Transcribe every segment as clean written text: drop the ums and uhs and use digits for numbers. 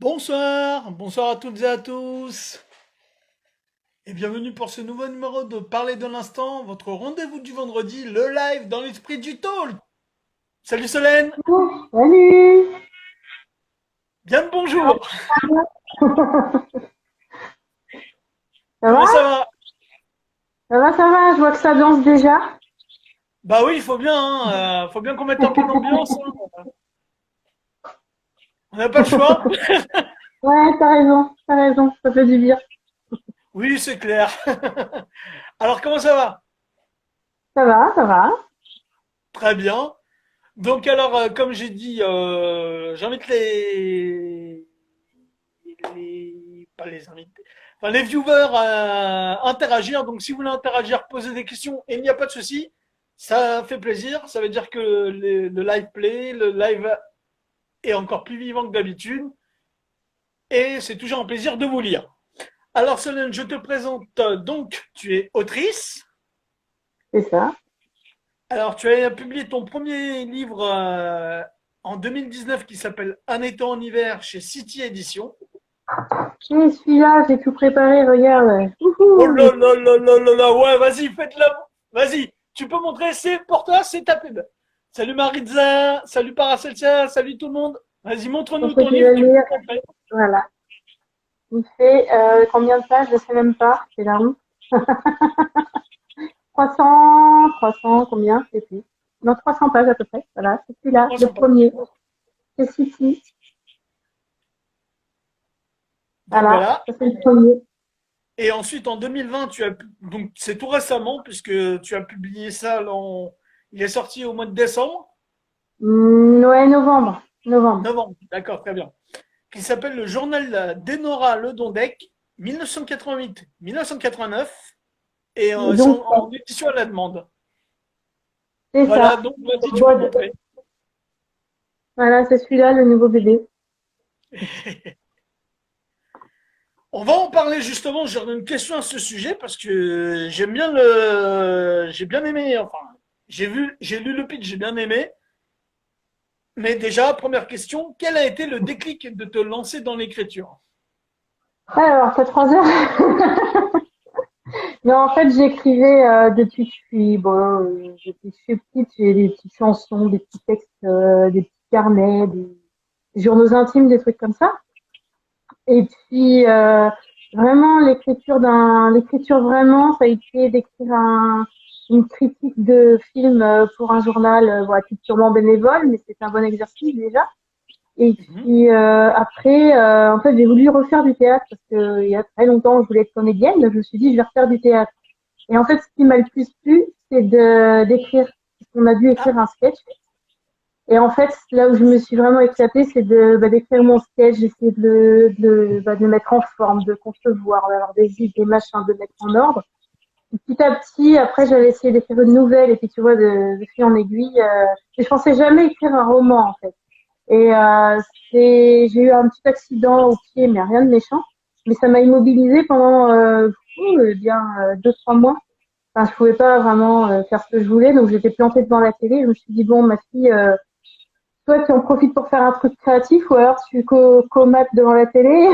Bonsoir, bonsoir à toutes et à tous, et bienvenue pour ce nouveau numéro de Parler de l'instant, votre rendez-vous du vendredi, le live dans l'esprit du talk. Salut Solène, Salut! bien le bonjour, Ça va? comment ça va? Ça va, ça va, je vois que ça danse déjà. Bah oui, il faut bien qu'on mette un peu d'ambiance, hein. On n'a pas le choix. Ouais, t'as raison, ça fait du bien. Oui, c'est clair. Alors comment ça va? Ça va, ça va. Très bien. Donc alors, comme j'ai dit, j'invite pas les invités, enfin les viewers à interagir. Donc si vous voulez interagir, poser des questions, et il n'y a pas de souci, ça fait plaisir. Ça veut dire que le live play, le live est encore plus vivant que d'habitude, et c'est toujours un plaisir de vous lire. Alors Solène, je te présente donc, tu es autrice. C'est ça. Alors tu as publié ton premier livre en 2019 qui s'appelle Un été en hiver chez City Édition. Je suis là, j'ai tout préparé, regarde. Oh là Wouhou! là là là là là, ouais, vas-y, faites-la. Vas-y, tu peux montrer, c'est pour toi, c'est ta pub. Salut Maritza, salut Paracelsia, salut tout le monde. Vas-y, Pour montre-nous ceux ton qui livre, veulent tu peux lire, le montrer. voilà. Il fait combien de pages? Je sais même pas, c'est la honte. 300, combien? Je sais plus. Non, 300 pages à peu près. Voilà, c'est celui-là, le 300 pages. premier. C'est City. Donc Voilà, voilà. ça c'est le premier. Et ensuite, en 2020, donc c'est tout récemment, puisque tu as publié ça, il est sorti au mois de décembre, Ouais, novembre. Novembre. novembre, d'accord, très bien, qui s'appelle le journal d'Enora Ledondec, 1988-1989, et Et c'est donc, en édition à la demande. c'est Voilà, ça. donc vas-y, tu peux Bon, montrer. voilà, c'est celui-là, le nouveau bébé. On va en parler justement, j'ai une question à ce sujet parce que j'ai bien aimé, enfin, j'ai lu le pitch, j'ai bien aimé. Mais déjà, première question, quel a été le déclic de te lancer dans l'écriture? Alors, ça 3 heures. Non, en fait, j'écrivais depuis que je suis, bon, depuis que je suis petite, j'ai des petites chansons, des petits textes, des petits carnets, des journaux intimes, des trucs comme ça. Et puis, vraiment, l'écriture vraiment, ça a été d'écrire une critique de film pour un journal, bon, à titre purement bénévole, mais c'est un bon exercice déjà. Et Mhm. puis après, en fait, j'ai voulu refaire du théâtre parce que il y a très longtemps, je voulais être comédienne. Je me suis dit, je vais refaire du théâtre. Et en fait, ce qui m'a le plus plu, c'est de d'écrire. Parce qu'on a dû Ah, écrire un sketch. Et en fait, là où je me suis vraiment éclatée, c'est d'écrire mon sketch, d'essayer de le mettre en forme, de concevoir, d'avoir des idées, des machins, de mettre en ordre. Et petit à petit, après, j'avais essayé d'écrire une nouvelle, et puis tu vois, de fil en aiguille. Et je pensais jamais écrire un roman, en fait. Et j'ai eu un petit accident au pied, mais rien de méchant. Mais ça m'a immobilisée pendant bien 2, 3 mois. Enfin, je pouvais pas vraiment faire ce que je voulais, donc j'étais plantée devant la télé. Je me suis dit bon, ma fille, toi tu en profites pour faire un truc créatif, ou alors tu comates devant la télé.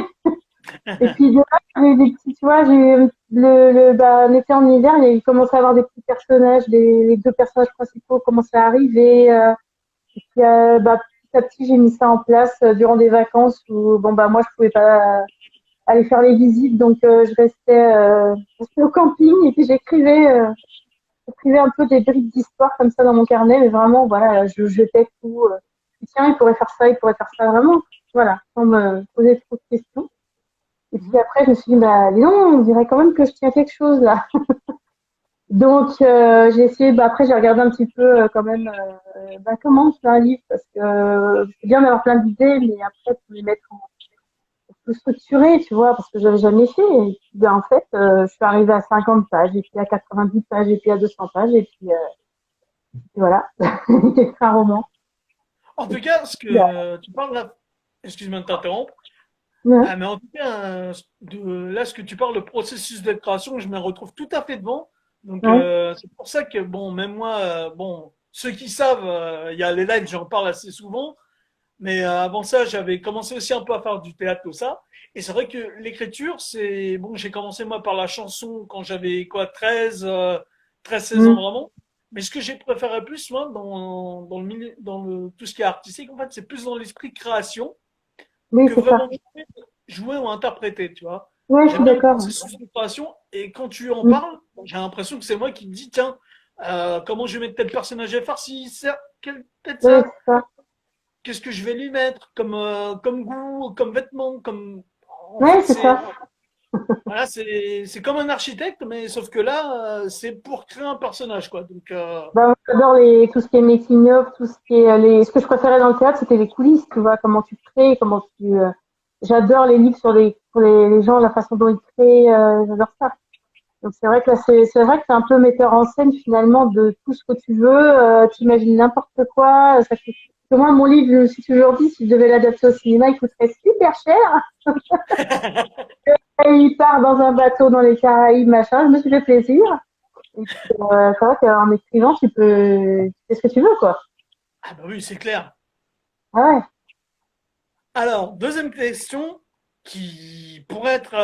Et puis de là, j'ai eu des petits, tu vois, j'ai eu bah, l'été en hiver, il y a eu commencé à avoir des petits personnages, les deux personnages principaux commençaient à arriver. Et puis, bah, petit à petit, j'ai mis ça en place durant des vacances où, bon, bah, moi, je pouvais pas aller faire les visites, donc je restais au camping et puis j'écrivais un peu des bribes d'histoire comme ça dans mon carnet, mais vraiment, voilà, je jetais tout. Tiens, il pourrait faire ça, il pourrait faire ça, vraiment, voilà, sans me poser trop de questions. Et puis mhm. après, je me suis dit, bah, dis donc, on dirait quand même que je tiens quelque chose là. Donc, j'ai essayé, bah, après, j'ai regardé un petit peu quand même bah, comment on fait un livre, parce que c'est bien d'avoir plein d'idées, mais après, pour les mettre en plus structuré, tu vois, parce que j'avais jamais fait. Et puis, ben, en fait, je suis arrivée à 50 pages, et puis à 90 pages, et puis à 200 pages, et puis voilà, c'est un roman. En Et tout cas, ce puis, que tu parles là, excuse-moi de t'interrompre, ouais, mais en tout cas, là, ce que tu parles, le processus de création, je me retrouve tout à fait devant. Donc, ouais, c'est pour ça que, bon, même moi, bon, ceux qui savent, il y a les lives, j'en parle assez souvent. Mais avant ça, j'avais commencé aussi un peu à faire du théâtre, tout ça. Et c'est vrai que l'écriture, c'est bon, j'ai commencé moi par la chanson quand j'avais quoi, 13, 16 ans Mm. vraiment. Mais ce que j'ai préféré plus, moi, dans le milieu, tout ce qui est artistique, en fait, c'est plus dans l'esprit création Oui, que c'est ça. vraiment jouer ou interpréter, tu vois. Oui, je J'aime suis bien le d'accord. processus de création et quand tu en Mm. parles, j'ai l'impression que c'est moi qui te dis, tiens, comment je vais mettre tel personnage à faire si ça, peut-être Oui, ça, c'est ça. qu'est-ce que je vais lui mettre comme goût, comme vêtement, comme. En Oui, fait, c'est ça. voilà, c'est comme un architecte, mais sauf que là, c'est pour créer un personnage, quoi. Donc, Bah, moi, j'adore tout ce qui est making of, tout ce qui est ce que je préférais dans le théâtre, c'était les coulisses, tu vois, comment tu crées, j'adore les livres sur les gens, la façon dont ils créent, j'adore ça. Donc c'est vrai que là, c'est vrai que c'est un peu metteur en scène finalement de tout ce que tu veux, t'imagines n'importe quoi, ça coûte. Parce que moi, mon livre, je me suis toujours dit, si je devais l'adapter au cinéma, il coûterait super cher. Et il part dans un bateau dans les Caraïbes, machin, je me suis fait plaisir. Et puis, c'est vrai qu'en écrivant, tu fais ce que tu veux, quoi. ah bah oui, c'est clair. Ah ouais. Alors, deuxième question qui pourrait être,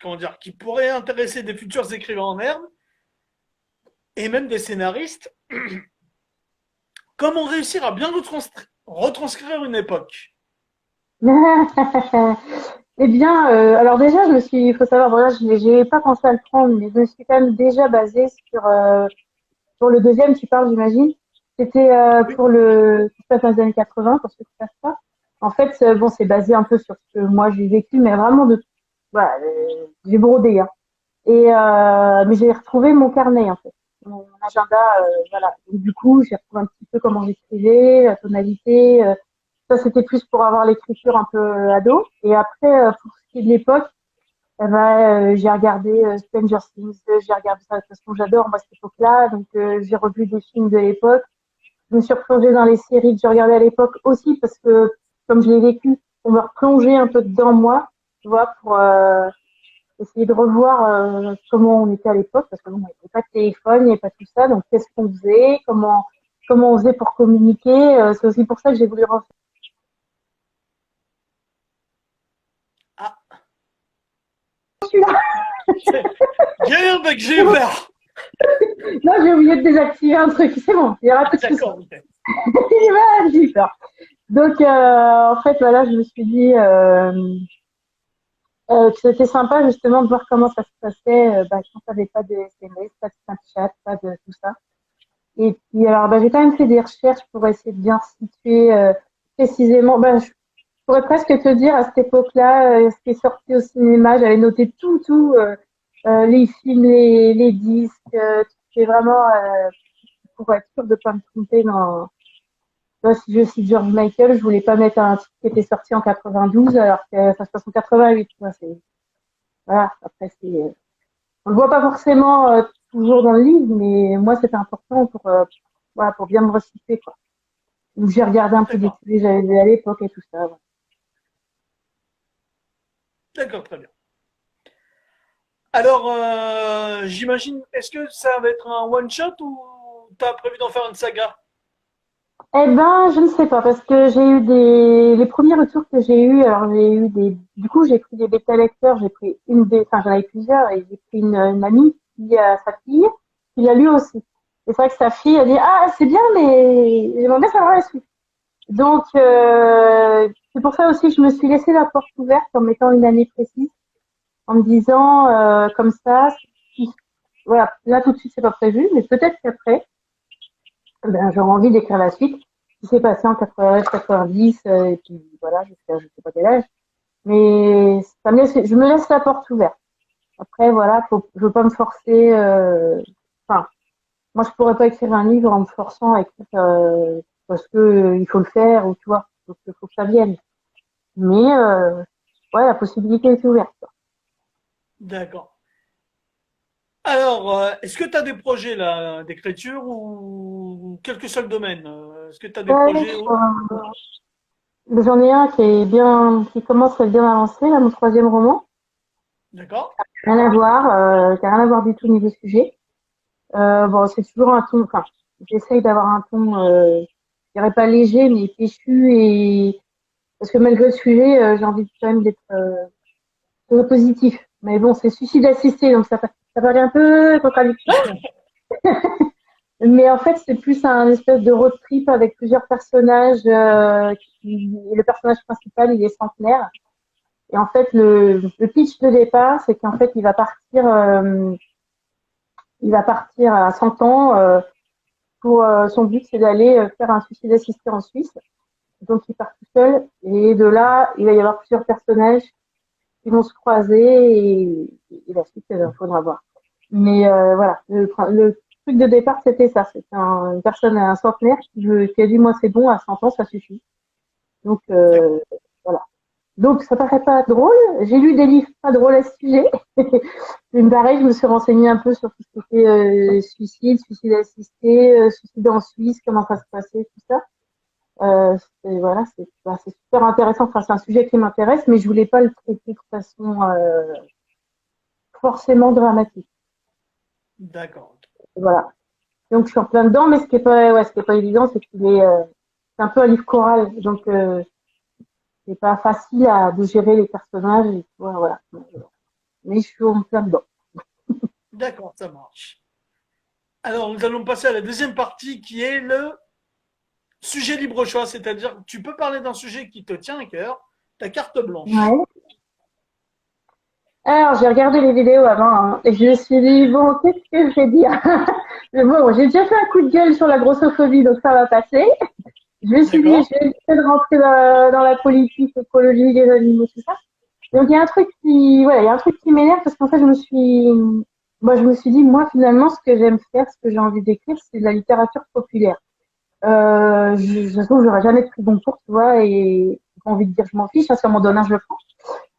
comment dire, qui pourrait intéresser des futurs écrivains en herbe et même des scénaristes. Comment réussir à bien retranscrire une époque? Eh bien, alors déjà, il faut savoir, voilà, j'ai pas pensé à le prendre, mais je me suis quand même déjà basée pour le deuxième, tu parles, j'imagine. C'était Oui, pour le qui se passe dans les années 80, pour ceux qui ne savent pas. En fait, bon, c'est basé un peu sur ce que moi j'ai vécu, mais vraiment voilà, j'ai brodé, hein. Mais j'ai retrouvé mon carnet, en fait, mon agenda, voilà. Donc, du coup, j'ai retrouvé un petit peu comment j'écrivais, la tonalité. Ça, c'était plus pour avoir l'écriture un peu ado. Et après, pour ce qui est de l'époque, eh ben, j'ai regardé Stranger Things, j'ai regardé ça de toute façon, j'adore moi cette époque-là, donc j'ai revu des films de l'époque. Je me suis replongée dans les séries que je regardais à l'époque aussi parce que comme je l'ai vécu, on me replonger un peu dedans moi, tu vois, pour essayer de revoir comment on était à l'époque, parce que bon, il n'y avait pas de téléphone, il n'y avait pas tout ça, donc qu'est-ce qu'on faisait, comment on faisait pour communiquer. C'est aussi pour ça que j'ai voulu refaire ah, celui-là. j'ai eu un bug, j'ai eu peur. Non, j'ai oublié de désactiver un truc, c'est bon, il y aura Ah, pas de soucis. d'accord, ok. Voilà, j'ai eu peur. Donc, en fait, voilà, je me suis dit que c'était sympa justement de voir comment ça se passait quand t'avais pas de SMS, pas de Snapchat, pas de tout ça. Et puis, alors, j'ai quand même fait des recherches pour essayer de bien situer précisément. Je pourrais presque te dire à cette époque-là ce qui est sorti au cinéma. J'avais noté les films, les disques. C'est vraiment pour être sûr de pas me tromper dans. Moi, si je cite George Michael, je voulais pas mettre un titre qui était sorti en 92 alors que ça se passe en 88. Tu vois, voilà. Après, on le voit pas forcément toujours dans le livre, mais moi, c'était important voilà, pour bien me resituer, quoi. Donc, j'ai regardé un peu des D'accord, télés que j'avais vu à l'époque et tout ça. Ouais. d'accord, très bien. Alors, j'imagine, est-ce que ça va être un one shot ou t'as prévu d'en faire une saga? Eh ben, je ne sais pas, parce que les premiers retours que j'ai eus, alors du coup, j'ai pris des bêta lecteurs, enfin, j'en avais plusieurs, et j'ai pris une amie qui a sa fille, qui l'a lu aussi. Et c'est vrai que sa fille a dit, ah, c'est bien, mais j'aimerais bien savoir la suite. Donc, c'est pour ça aussi que je me suis laissé la porte ouverte en mettant une année précise, en me disant, comme ça, si- voilà, là tout de suite c'est pas prévu, mais peut-être qu'après, ben, j'aurais envie d'écrire la suite, qui s'est passé en 80, 90, et puis voilà, jusqu'à je sais pas quel âge. Mais je me laisse la porte ouverte. Après, voilà, je veux pas me forcer. Enfin, moi, je pourrais pas écrire un livre en me forçant à écrire parce que il faut le faire ou tu vois, faut que ça vienne. Mais ouais, la possibilité est ouverte. D'accord. Alors, est-ce que tu as des projets là d'écriture ou quel que soit le domaine? Est-ce que tu as des Ouais, projets autres? j'en ai un qui commence à bien avancer, là, mon troisième roman. D'accord? Rien à voir, qui a rien à voir du tout au niveau sujet. Bon, c'est toujours un ton, enfin, j'essaye d'avoir un ton. je dirais pas léger, mais péchu et parce que malgré le sujet, j'ai envie quand même d'être positif. Mais bon, c'est suicide assisté, donc ça paraît un peu contradictoire. Mais en fait, c'est plus un espèce de road trip avec plusieurs personnages. Et le personnage principal, il est centenaire. Et en fait, le pitch de départ, c'est qu'en fait, il va partir à 100 ans. Pour son but, c'est d'aller faire un suicide assisté en Suisse. Donc, il part tout seul. Et de là, il va y avoir plusieurs personnages qui vont se croiser et la suite, il faudra voir. Mais voilà, le truc de départ, c'était ça. C'était une personne, un centenaire qui a dit, moi, c'est bon, à 100 ans, ça suffit. Donc, voilà. Donc, ça paraît pas drôle. J'ai lu des livres pas drôles à ce sujet. Pareil, je me suis renseignée un peu sur tout ce qui était suicide assisté, suicide en Suisse, comment ça se passait, tout ça. Voilà, c'est super intéressant. Enfin, c'est un sujet qui m'intéresse, mais je voulais pas le traiter de façon forcément dramatique. D'accord. Voilà. Donc, je suis en plein dedans, mais ce qui est pas évident, c'est qu'il est, c'est un peu un livre choral, donc c'est pas facile de gérer les personnages. Et, voilà. Mais je suis en plein dedans. D'accord, ça marche. Alors, nous allons passer à la deuxième partie qui est le sujet libre choix, c'est-à-dire que tu peux parler d'un sujet qui te tient à cœur, ta carte blanche. Ouais. Alors, j'ai regardé les vidéos avant, hein, et je me suis dit, bon, qu'est-ce que je vais dire? Mais bon, j'ai déjà fait un coup de gueule sur la grossophobie, donc ça va passer. Je me suis dit, D'accord. je vais essayer de rentrer dans la politique, l'écologie, les animaux, tout ça. Donc, il y a un truc qui m'énerve parce qu'en fait, je me suis dit, moi, finalement, ce que j'aime faire, ce que j'ai envie d'écrire, c'est de la littérature populaire. De toute façon, j'aurais jamais pris bon cours, tu vois, et j'ai envie de dire, je m'en fiche, hein, si on m'en donne un, je le prends.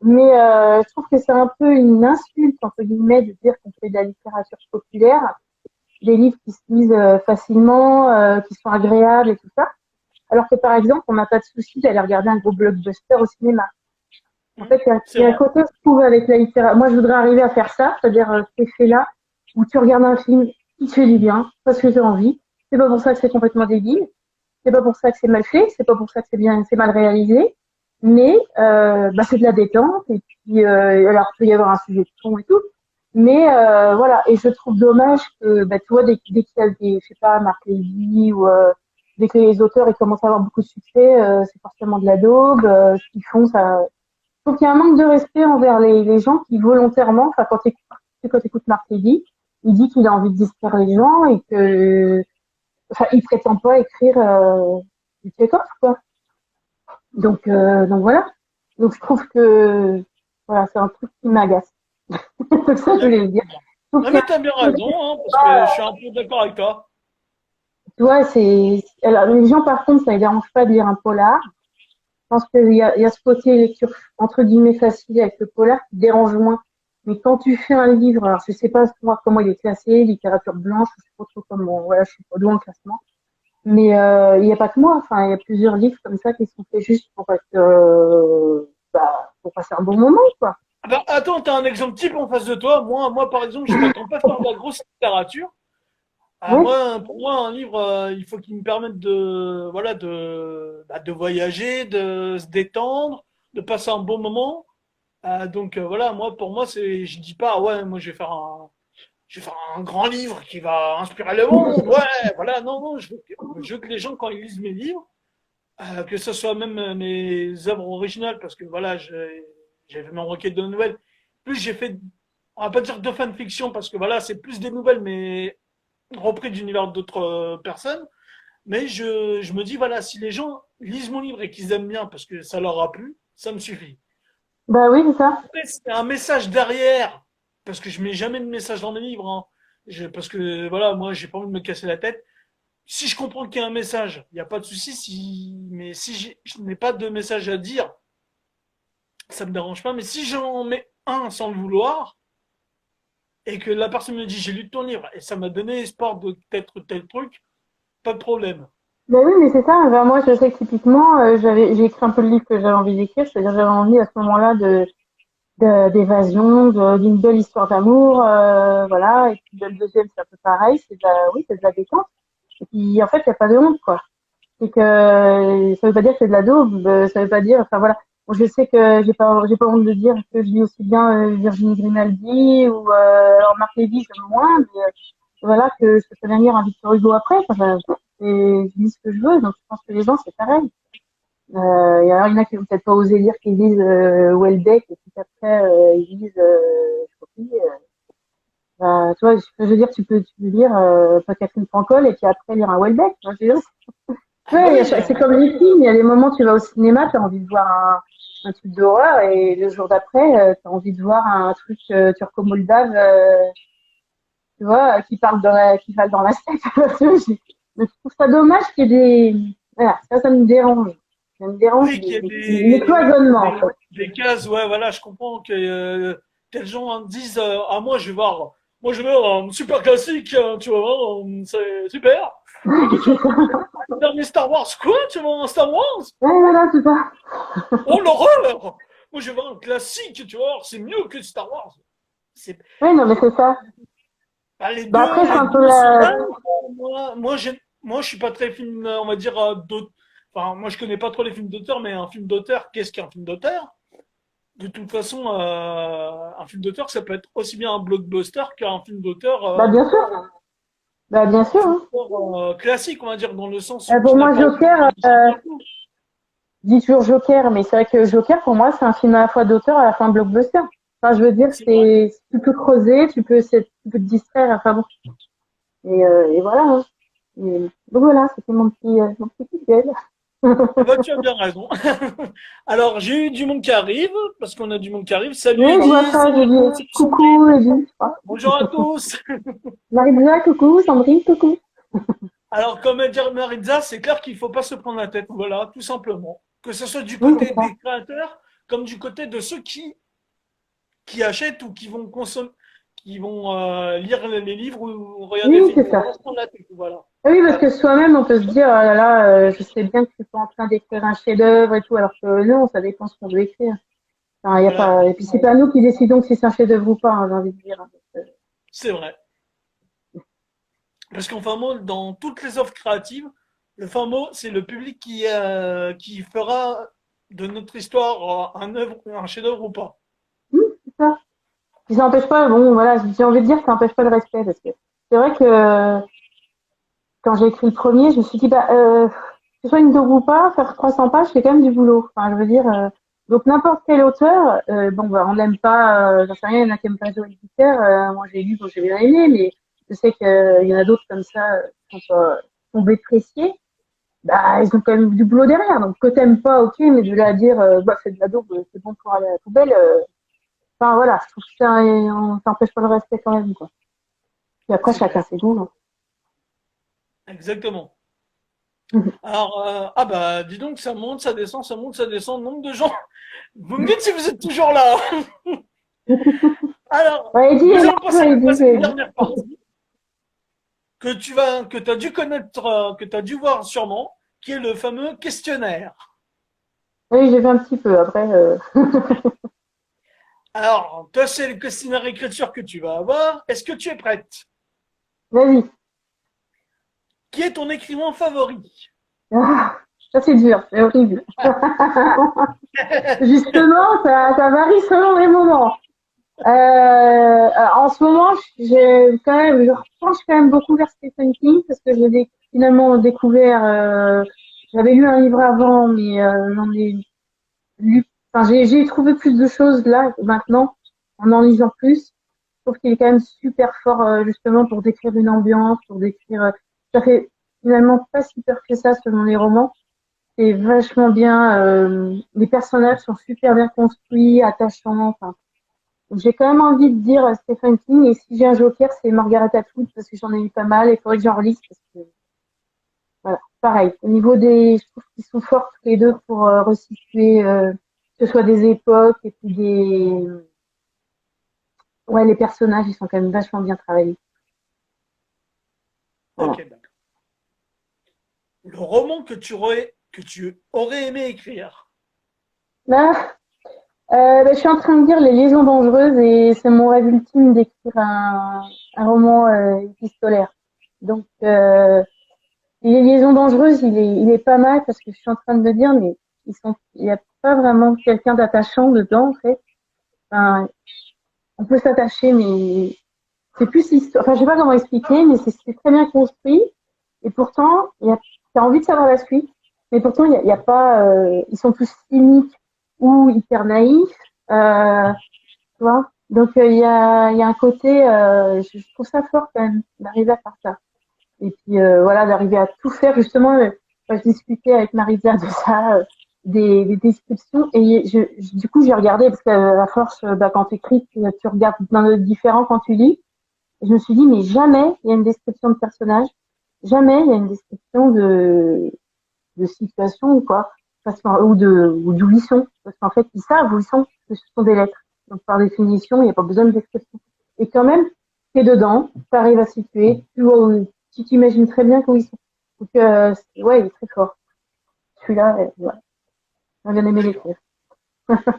Mais je trouve que c'est un peu une insulte, entre guillemets, de dire qu'on fait de la littérature populaire, des livres qui se lisent facilement, qui sont agréables et tout ça. Alors que, par exemple, on n'a pas de souci d'aller regarder un gros blockbuster au cinéma. En fait, C'est il y a un vrai. côté, je trouve, avec la littérature. Moi, je voudrais arriver à faire ça, c'est-à-dire cet effet-là, où tu regardes un film qui te fait du bien, parce que tu as envie. C'est pas pour ça que c'est complètement débile. C'est pas pour ça que c'est mal fait. C'est pas pour ça que c'est mal réalisé. Mais c'est de la détente. Et puis, alors, il peut y avoir un sujet de fond et tout. Mais voilà. Et je trouve dommage que, tu vois, dès qu'il y a des, je sais pas, Marc Lévy ou dès que les auteurs ils commencent à avoir beaucoup de succès, c'est forcément de la daube. Ce qu'ils font, ça, donc il y a un manque de respect envers les gens qui volontairement, enfin quand tu écoutes Martelly, il dit qu'il a envie de distraire les gens et que, enfin il prétend pas écrire du Tchekhov quoi. Donc voilà. Donc je trouve que voilà c'est un truc qui m'agace. Donc ça je voulais D'accord. le dire. Je trouve Non, qu'il y mais a tu as bien un truc, raison, hein, parce que je suis un peu d'accord avec toi. tu vois c'est alors les gens par contre ça les dérange pas de lire un polar. Je pense qu'il y a ce côté lecture entre guillemets facile avec le polar qui dérange moins. Mais quand tu fais un livre, alors je sais pas comment il est classé, littérature blanche, je sais pas trop comment, voilà, je suis pas douée en classement. Mais il n'y a pas que moi, enfin il y a plusieurs livres comme ça qui sont faits juste pour être, pour passer un bon moment, quoi. Ah bah, attends, tu as un exemple type en face de toi. Moi, par exemple, je prétends pas faire de la grosse littérature. Oui, Pour moi, un livre, il faut qu'il me permette de voyager, de se détendre, de passer un bon moment. Voilà, pour moi, je dis pas, ouais, moi, je vais faire un grand livre qui va inspirer le monde. Ouais, voilà, non, non, je veux que les gens, quand ils lisent mes livres, que ce soit même mes œuvres originales, parce que voilà, j'ai fait mon requête de nouvelles. Plus j'ai fait, on va pas dire de fanfiction, parce que voilà, c'est plus des nouvelles, mais repris d'univers d'autres personnes. Mais je me dis, voilà, si les gens lisent mon livre et qu'ils aiment bien parce que ça leur a plu, ça me suffit. bah oui, c'est ça. Après, c'est un message derrière, parce que je mets jamais de message dans mes livres, hein. Parce que voilà, moi, j'ai pas envie de me casser la tête. Si je comprends qu'il y a un message, il n'y a pas de souci. Mais si je n'ai pas de message à dire, ça me dérange pas. Mais si j'en mets un sans le vouloir, et que la personne me dit j'ai lu ton livre et ça m'a donné espoir de peut-être tel truc, pas de problème. Bah oui, mais c'est ça. Enfin, moi, je sais que typiquement, j'ai écrit un peu le livre que j'avais envie d'écrire, c'est-à-dire j'avais envie à ce moment-là d'évasion, d'une belle histoire d'amour, voilà. Et puis le deuxième, c'est un peu pareil, oui, c'est de la détente. Et puis en fait, il n'y a pas de honte, quoi. c'est que ça veut pas dire que c'est de la daube, ça veut pas dire, enfin voilà. Bon, je sais que j'ai pas honte de dire que je lis aussi bien Virginie Grimaldi ou alors Marc Lévy, j'aime moins, mais voilà que je peux très bien lire un Victor Hugo après. Enfin, et je lis ce que je veux, donc je pense que les gens c'est pareil. Et alors il y en a qui vont peut-être pas oser lire qu'ils lisent Welbeck et puis après ils lisent je sais pas qui, bah, tu vois, je veux dire, tu peux lire pas Catherine Pancol et puis après lire un Welbeck. Tu vois, je veux dire, Ah bah ouais, oui, c'est comme les films. Il y a des moments où tu vas au cinéma, tu as envie de voir un truc d'horreur et le jour d'après, tu as envie de voir un truc turco-moldave, tu vois, qui parle dans la secte. Mais je trouve ça dommage qu'il y ait des... Voilà, ça me dérange. Ça me dérange oui, qu'il y a les cloisonnements, en fait. des cases, ouais, voilà, je comprends que les gens disent ah moi je vais voir un super classique, tu vas voir, c'est super. Et toi tu vas le dernier Star Wars, quoi? Tu vas voir un Star Wars? Ouais, voilà, c'est ça. Oh l'horreur! Moi je vais voir un classique, tu vas voir, c'est mieux que Star Wars. C'est Oui, non, mais c'est ça. bah, Bah après, c'est les un peu deux sont la... là. Moi, je suis pas très film, on va dire, d'auteur. Enfin, moi, je connais pas trop les films d'auteur, mais un film d'auteur, qu'est-ce qu'un film d'auteur? De toute façon, un film d'auteur, ça peut être aussi bien un blockbuster qu'un film d'auteur, Bah bien sûr. Bah bien un sûr, film hein. d'auteur classique, on va dire, dans le sens où Pour qui n'a moi, pas aucun Joker, scénario. je dis toujours Joker, mais c'est vrai que Joker, pour moi, c'est un film à la fois d'auteur et à la fois un blockbuster. Enfin, je veux dire, C'est vrai. tu peux creuser, tu peux te distraire, enfin bon. Et voilà, hein. Donc voilà, c'était mon petit coup de gueule. Eh ben, tu as bien raison. Alors, j'ai eu du monde qui arrive, parce qu'on a du monde qui arrive. Salut Oui, je vois Eddy, ça, je salut dis Sandrine. coucou, Edith. Bonjour à tous. Marie-Lisa, coucou, Sandrine, coucou. Alors, comme dire Maritza, c'est clair qu'il faut pas se prendre la tête. Voilà, tout simplement. Que ce soit du Oui, c'est côté ça. des créateurs, comme du côté de ceux qui achètent ou qui vont consommer, qui vont lire les livres ou regarder Oui, des films. c'est Faut ça. pas se prendre la tête. Voilà. Ah oui, parce que soi-même, on peut se dire, oh là là, je sais bien que je suis pas en train d'écrire un chef-d'œuvre et tout, alors que non, ça dépend ce qu'on veut écrire. Enfin, y a Voilà. pas... Et puis c'est pas nous qui décidons si c'est un chef-d'œuvre ou pas, hein, j'ai envie de dire. C'est vrai. Parce qu'en fin mot, dans toutes les offres créatives, le fin mot, c'est le public qui fera de notre histoire un chef-d'œuvre ou pas. C'est ça. Puis ça n'empêche pas, bon, voilà, j'ai envie de dire que ça n'empêche pas le respect, parce que c'est vrai que quand j'ai écrit le premier, je me suis dit, bah, que ce soit une daube ou pas, faire 300 pages, c'est quand même du boulot. Enfin, je veux dire, donc n'importe quel auteur, bon, bah, on l'aime pas, j'en sais rien, il y en a qui aiment pas Joël Dicker, moi j'ai lu, bon, j'ai bien aimé, mais je sais qu'il y en a d'autres comme ça, qui sont dépréciés. Bah, ils ont quand même du boulot derrière. Donc, que t'aimes pas, ok, mais de là à dire, bah, c'est de la daube, c'est bon pour aller à la poubelle, enfin, voilà, je trouve que ça empêche pas le respect quand même, quoi. Et après, C'est chacun clair. ses goûts, hein. Exactement. Alors, ah bah, dis donc, ça monte, ça descend, ça monte, ça descend, nombre de gens. Vous me dites si vous êtes toujours là. Alors, Ouais, Eddie nous est là, allons passer toi, à Eddie, la Eddie. dernière partie que tu as dû connaître, que tu as dû voir sûrement, qui est le fameux questionnaire. Oui, j'ai vu un petit peu, après, Alors, toi, c'est le questionnaire écriture que tu vas avoir. Est-ce que tu es prête? vas-y. Qui est ton écrivain favori? Ah, ça, c'est dur, c'est horrible. Justement, ça varie selon les moments. En ce moment, je repenche quand même beaucoup vers Stephen King parce que je l'ai finalement découvert. J'avais lu un livre avant, mais j'en ai lu. Enfin, j'ai trouvé plus de choses là maintenant en lisant plus. Je trouve qu'il est quand même super fort justement pour décrire une ambiance, pour décrire. Ça fait finalement pas si peur que ça selon les romans. C'est vachement bien. Les personnages sont super bien construits, attachants. Enfin, j'ai quand même envie de dire Stephen King, et si j'ai un joker, c'est Margaret Atwood, parce que j'en ai eu pas mal, et il faudrait que j'en relise, parce que, voilà, pareil. Au niveau je trouve qu'ils sont forts tous les deux pour resituer, que ce soit des époques, et puis ouais, les personnages, ils sont quand même vachement bien travaillés. Ok, Voilà. d'accord. Le roman que tu aurais aimé écrire. Là, je suis en train de lire Les Liaisons dangereuses, et c'est mon rêve ultime d'écrire un roman épistolaire. Donc, les liaisons dangereuses, il est pas mal parce que je suis en train de me dire, mais il n'y a pas vraiment quelqu'un d'attachant dedans, en fait. Enfin, on peut s'attacher, mais c'est plus l'histoire. Enfin, je sais pas comment expliquer, mais c'est très bien construit. Et pourtant, t'as envie de savoir la suite. Mais pourtant, il y a pas, ils sont tous cyniques ou hyper naïfs, tu vois. Donc, il y a un côté, je trouve ça fort quand même d'arriver à faire ça. Et puis, voilà, d'arriver à tout faire. Justement, je discutais avec Marisa de ça, des descriptions. Et du coup, j'ai regardé, parce qu'à force, bah, quand tu écris, tu regardes plein de différents quand tu lis. Et je me suis dit, mais jamais il y a une description de personnage, jamais il y a une description de situation ou quoi, ou d'où ils sont. Parce qu'en fait, ils savent où ils sont, parce que ce sont des lettres. Donc, par définition, il n'y a pas besoin de description. Et quand même, t'es dedans, tu arrives à situer, tu vois tu t'imagines très bien où ils sont. Donc, ouais, il est très fort. Celui-là, ouais, j'ai bien aimé D'accord. l'écrire.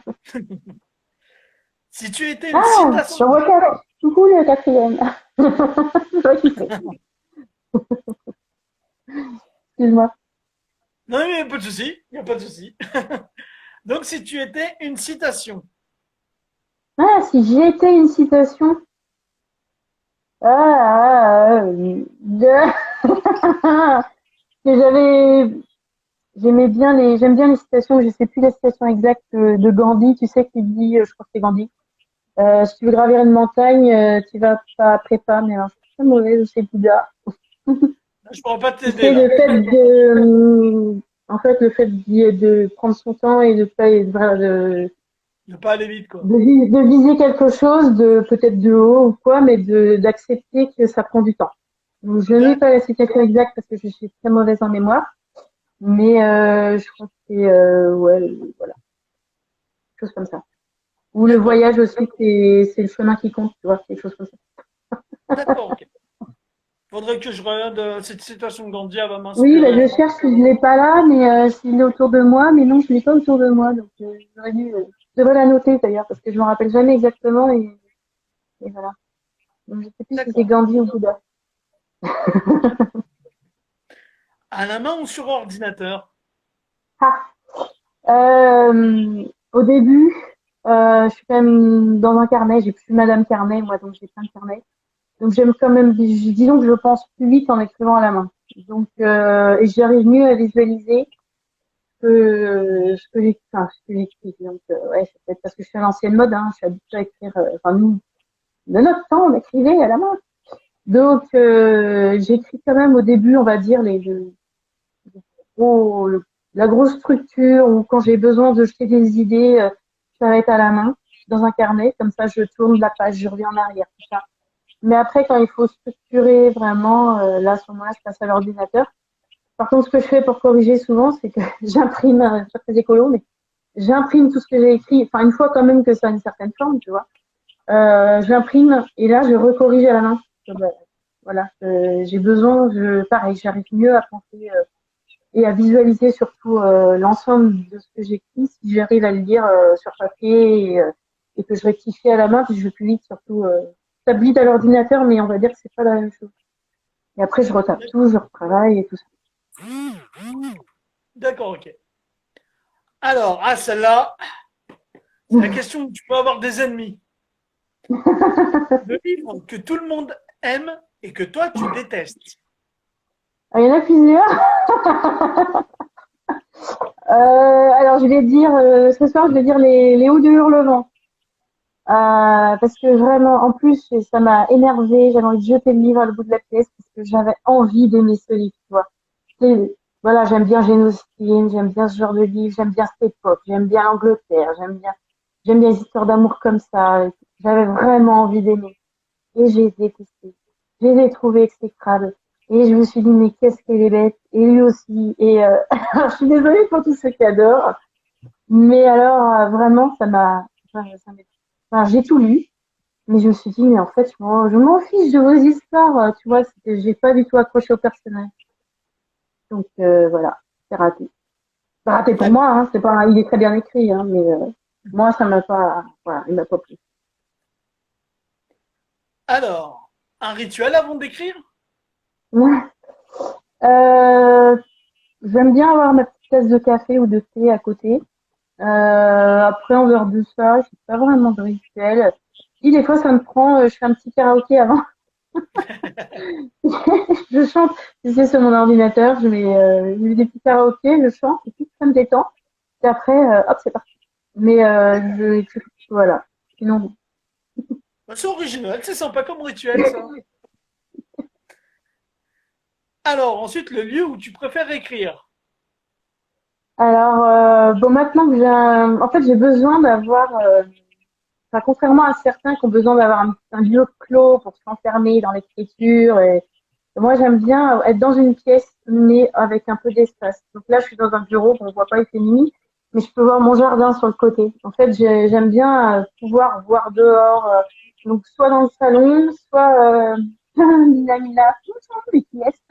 Si tu étais une Ah, citation. j'en vois quatre. Coucou le quatrième. Je vois qui c'est. Excuse-moi. Non, il n'y a pas de souci. Il n'y a pas de souci. Donc, si tu étais une citation. Ah, si j'étais une citation, que j'aime bien les citations, je sais plus la citation exacte de Gandhi, tu sais, qui dit, je crois que c'est Gandhi, si tu veux gravir une montagne, tu vas pas après pas, mais alors, c'est très mauvais, c'est Bouddha. Je ne pourrais pas Tu t'aider sais, là. en fait, le fait de prendre son temps et de pas, voilà, Ne pas aller vite, quoi. de viser quelque chose, peut-être de haut ou quoi, mais d'accepter que ça prend du temps. Donc, je n'ai pas la D'accord. citation exacte parce que je suis très mauvaise en mémoire, mais je crois que c'est ouais, voilà, quelque chose comme ça. Ou le D'accord. voyage aussi, c'est le chemin qui compte, tu vois, quelque chose comme ça. D'accord, ok. Faudrait que je regarde cette citation de Gandhi, elle va Oui, bah, m'inspirer. je cherche, je l'ai pas là, mais s'il est autour de moi, mais non, je l'ai pas autour de moi, donc je devrais la noter d'ailleurs parce que je me rappelle jamais exactement et voilà. Donc, je sais plus si c'est D'accord. Gandhi ou Bouddha. À la main ou sur ordinateur? Ah, au début, je suis quand même dans un carnet. J'ai plus Madame Carnet, moi, donc j'ai plein de carnets. Donc j'aime quand même, disons que je pense plus vite en écrivant à la main. Donc, et j'arrive mieux à visualiser que ce que j'écris. Donc, ouais, c'est peut-être parce que je suis à l'ancienne mode, hein. Je suis habituée à écrire, enfin, nous, de notre temps, on écrivait à la main. Donc, j'écris quand même au début, on va dire, gros, la grosse structure ou quand j'ai besoin de jeter des idées, ça va être à la main, dans un carnet, comme ça je tourne la page, je reviens en arrière, tout ça. Mais après, quand il faut structurer vraiment, là, à ce moment-là, je passe à l'ordinateur. Par contre, ce que je fais pour corriger souvent, c'est que j'imprime, c'est pas très écolo, mais j'imprime tout ce que j'ai écrit, enfin, une fois quand même que ça a une certaine forme, tu vois. J'imprime et là, je recorrige à la main. Voilà, j'ai besoin, pareil, j'arrive mieux à penser et à visualiser surtout l'ensemble de ce que j'écris si j'arrive à le lire sur papier et que je rectifie à la main puis je vais plus vite surtout ça vite à l'ordinateur mais on va dire que c'est pas la même chose et après je retape tout je retravaille et tout ça. D'accord, ok. Alors, celle-là, c'est la question où tu peux avoir des ennemis. Le livre que tout le monde aime et que toi, tu détestes. Il y en a plusieurs. Alors je vais dire ce soir je vais dire les hauts de Hurlevent. Parce que vraiment, en plus, ça m'a énervé. J'avais envie de jeter le livre à le bout de la pièce parce que j'avais envie d'aimer ce livre, tu vois. Voilà, j'aime bien Jane Austen, j'aime bien ce genre de livre, j'aime bien cette époque, j'aime bien l'Angleterre, j'aime bien les histoires d'amour comme ça. J'avais vraiment envie d'aimer. Et j'ai détesté. Je les ai trouvés exécrables. Et je me suis dit, mais qu'est-ce qu'elle est bête. Et lui aussi. Et je suis désolée pour tous ceux qui adorent. Mais alors, vraiment, enfin, j'ai tout lu. Mais je me suis dit, mais en fait, je m'en fiche de vos histoires, tu vois, j'ai pas du tout accroché au personnage. Donc voilà, c'est raté. C'est raté pour D'accord. moi, hein, c'est pas, il est très bien écrit, hein, mais moi, ça m'a pas, voilà, il m'a pas plu. Alors, un rituel avant d'écrire? Ouais. Euh, J'aime bien avoir ma petite tasse de café ou de thé à côté. Après, en dehors de ça, je suis pas vraiment de rituel. Si des fois ça me prend, je fais un petit karaoké avant. Je chante, tu sais, sur mon ordinateur, je mets des petits karaokés, je chante, et puis ça me détend. Et après, hop, c'est parti. Mais voilà. Sinon, Bah, c'est original, c'est sympa comme rituel, ça. Alors, ensuite, le lieu où tu préfères écrire. alors, bon, maintenant que en fait, j'ai besoin d'avoir, enfin, contrairement à certains qui ont besoin d'avoir un lieu clos pour s'enfermer dans l'écriture, et moi, j'aime bien être dans une pièce, mais avec un peu d'espace. Donc là, je suis dans un bureau, on ne voit pas, il fait nuit, mais je peux voir mon jardin sur le côté. En fait, j'aime bien pouvoir voir dehors, donc soit dans le salon, soit Mila Mila, les pièces.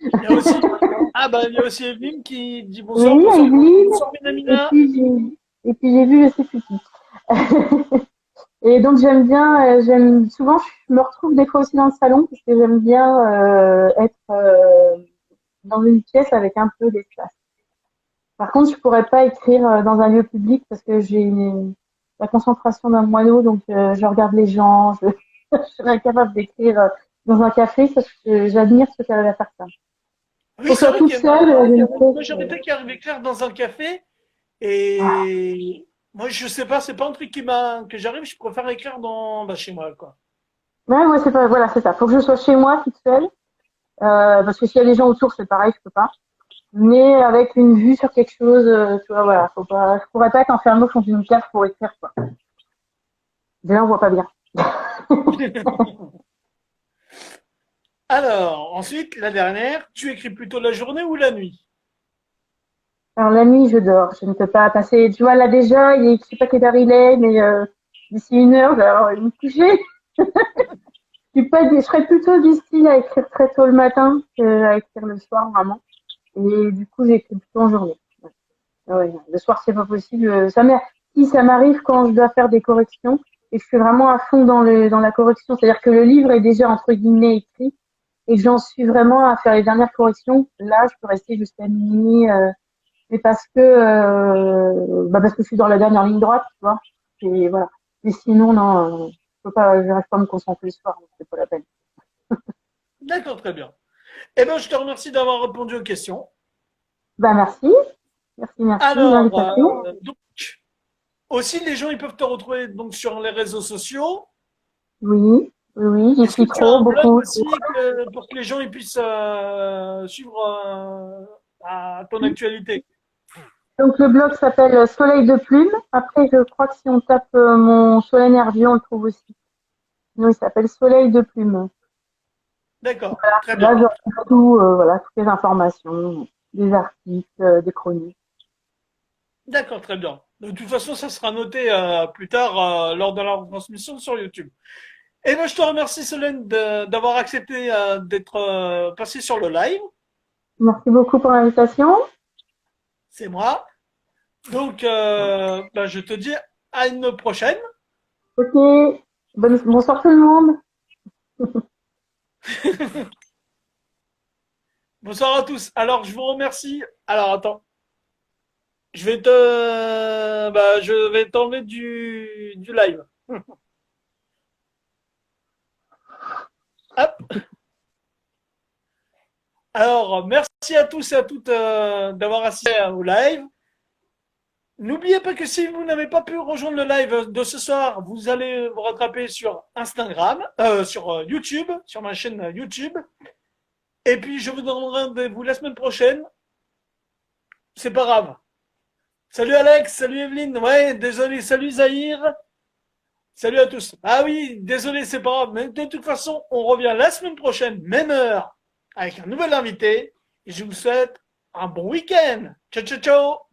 Il y a aussi, ah bah, il y a aussi Evelyne qui dit bonsoir, Oui, bonsoir, Evelyne, bonsoir, et Minamina. puis j'ai vu le sais plus qui. Et donc j'aime bien, j'aime souvent je me retrouve des fois aussi dans le salon parce que j'aime bien être dans une pièce avec un peu d'espace. Par contre, je pourrais pas écrire dans un lieu public parce que la concentration d'un moineau, donc je regarde les gens, je serais incapable d'écrire dans un café parce que j'admire ceux qui arrivent à faire ça. Oui, Pour que c'est je sois vrai toute qu'il y seule, il j'ai y a une une pièce. majorité qui arrive écrire dans un café. Ah. Et moi, je sais pas, c'est pas un truc que j'arrive, je préfère écrire bah, chez moi, quoi. Ouais, ouais, c'est pas, voilà, c'est ça. Faut que je sois chez moi toute seule, parce que s'il y a des gens autour, c'est pareil, je peux pas. Mais avec une vue sur quelque chose, tu vois, voilà, faut pas, je pourrais pas être enfermée au fond d'une cave pour écrire, quoi. Déjà, on voit pas bien. Alors, ensuite, la dernière, tu écris plutôt la journée ou la nuit? Alors, la nuit, je dors. Je ne peux pas passer, tu vois, là, déjà, je sais pas quelle heure il est, mais, d'ici 1 heure, je vais avoir me coucher. Je serais plutôt du style à écrire très tôt le matin qu'à écrire le soir, vraiment. Et du coup, j'écris plutôt en journée. Ouais. Ouais, le soir, c'est pas possible. Si ça m'arrive quand je dois faire des corrections et je suis vraiment à fond dans la correction, c'est-à-dire que le livre est déjà entre guillemets écrit et que j'en suis vraiment à faire les dernières corrections, là, je peux rester jusqu'à minuit, mais parce que je suis dans la dernière ligne droite, tu vois. Et voilà. Mais sinon, non, je peux pas, je reste pas à me concentrer le soir, donc c'est pas la peine. D'accord, très bien. Eh ben, je te remercie d'avoir répondu aux questions. Bah merci, merci de Alors, l'invitation. donc, aussi, les gens, ils peuvent te retrouver donc sur les réseaux sociaux. Oui, oui, oui, j'y Est-ce que suis tu as trop, un blog beaucoup. aussi pour que les gens ils puissent suivre ton actualité? Donc le blog s'appelle Soleil de plume. Après, je crois que si on tape mon Soleil énergie, on le trouve aussi. Sinon, il s'appelle Soleil de plume. D'accord, très bien. Là, je retrouve voilà, toutes les informations, des articles, des chroniques. D'accord, très bien. De toute façon, ça sera noté plus tard lors de la retransmission sur YouTube. Eh ben, je te remercie, Solène, d'avoir accepté d'être passé sur le live. Merci beaucoup pour l'invitation. C'est moi. Donc, ben, je te dis à une prochaine. Ok, bonsoir tout le monde. Bonsoir à tous. Alors, je vous remercie. Alors, attends. Je vais t'enlever du live. Hop. Alors, merci à tous et à toutes d'avoir assisté au live. N'oubliez pas que si vous n'avez pas pu rejoindre le live de ce soir, vous allez vous rattraper sur Instagram, sur YouTube, sur ma chaîne YouTube. Et puis, je vous donnerai rendez-vous la semaine prochaine. C'est pas grave. Salut Alex, salut Evelyne. Ouais, désolé, salut Zahir. Salut à tous. Ah oui, désolé, c'est pas grave. Mais de toute façon, on revient la semaine prochaine, même heure, avec un nouvel invité. Et je vous souhaite un bon week-end. Ciao, ciao, ciao.